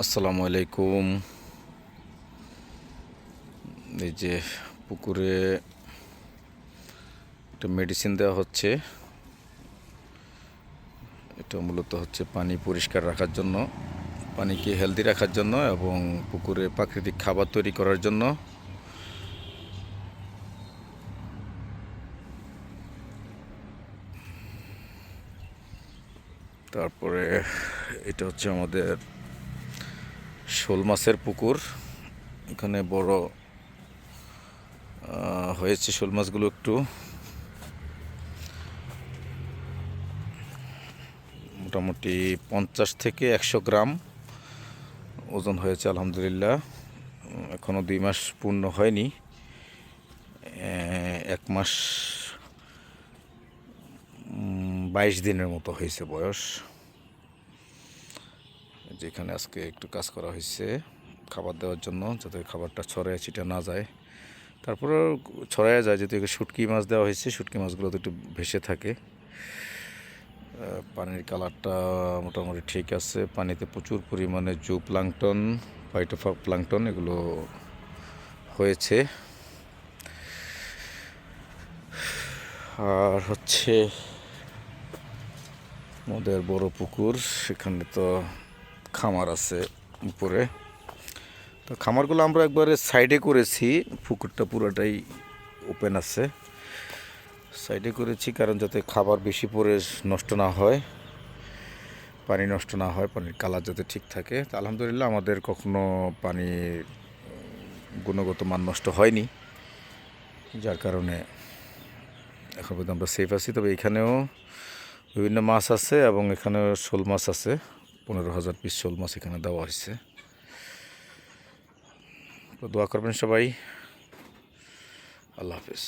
আসসালামু আলাইকুম। এই যে পুকুরে একটা মেডিসিন দেওয়া হচ্ছে। এটা মূলত হচ্ছে পানি পরিষ্কার রাখার জন্য, পানিকে হেলদি রাখার জন্য এবং পুকুরে প্রাকৃতিক খাবার তৈরি করার জন্য। তারপরে এটা হচ্ছে আমাদের শোল মাছের পুকুর। এখানে বড় হয়েছে শোল মাছগুলো, একটু মোটামুটি 50 থেকে 100 গ্রাম ওজন হয়েছে আলহামদুলিল্লাহ। এখনও 2 মাস পূর্ণ হয়নি, 1 মাস 22 দিনের মতো হয়েছে বয়স। যেখানে আজকে একটু কাজ করা হয়েছে খাবার দেওয়ার জন্য, যাতে খাবারটা ছড়ায় ছিটা না যায়। তারপরেও ছড়ায় যায়, যেহেতু শুটকি মাছ দেওয়া হয়েছে, শুটকি মাছগুলো তো একটু ভেসে থাকে। পানির কালারটা মোটামুটি ঠিক আছে। পানিতে প্রচুর পরিমাণে জু প্লাঙ্কটন, ফাইটোফা প্লাঙ্কটন এগুলো হয়েছে। আর হচ্ছে আমাদের বড় পুকুর, সেখানে তো খামার আছে উপরে। তো খামারগুলো আমরা একবারে সাইডে করেছি, পুকুরটা পুরোটাই ওপেন আছে। সাইডে করেছি কারণ যাতে খাবার বেশি পরে নষ্ট না হয়, পানি নষ্ট না হয়, পানির কালার যাতে ঠিক থাকে। তো আলহামদুলিল্লাহ আমাদের কখনো পানির গুণগত মান নষ্ট হয়নি, যার কারণে এখন পর্যন্ত আমরা সেফ আছি। তবে এখানেও বিভিন্ন মাছ আছে এবং এখানে শোল মাছ আছে, 15,000 পিস শোল মাছ এখানে দেওয়া হয়েছে। তো দোয়া করবেন সবাই। আল্লাহ হাফিজ।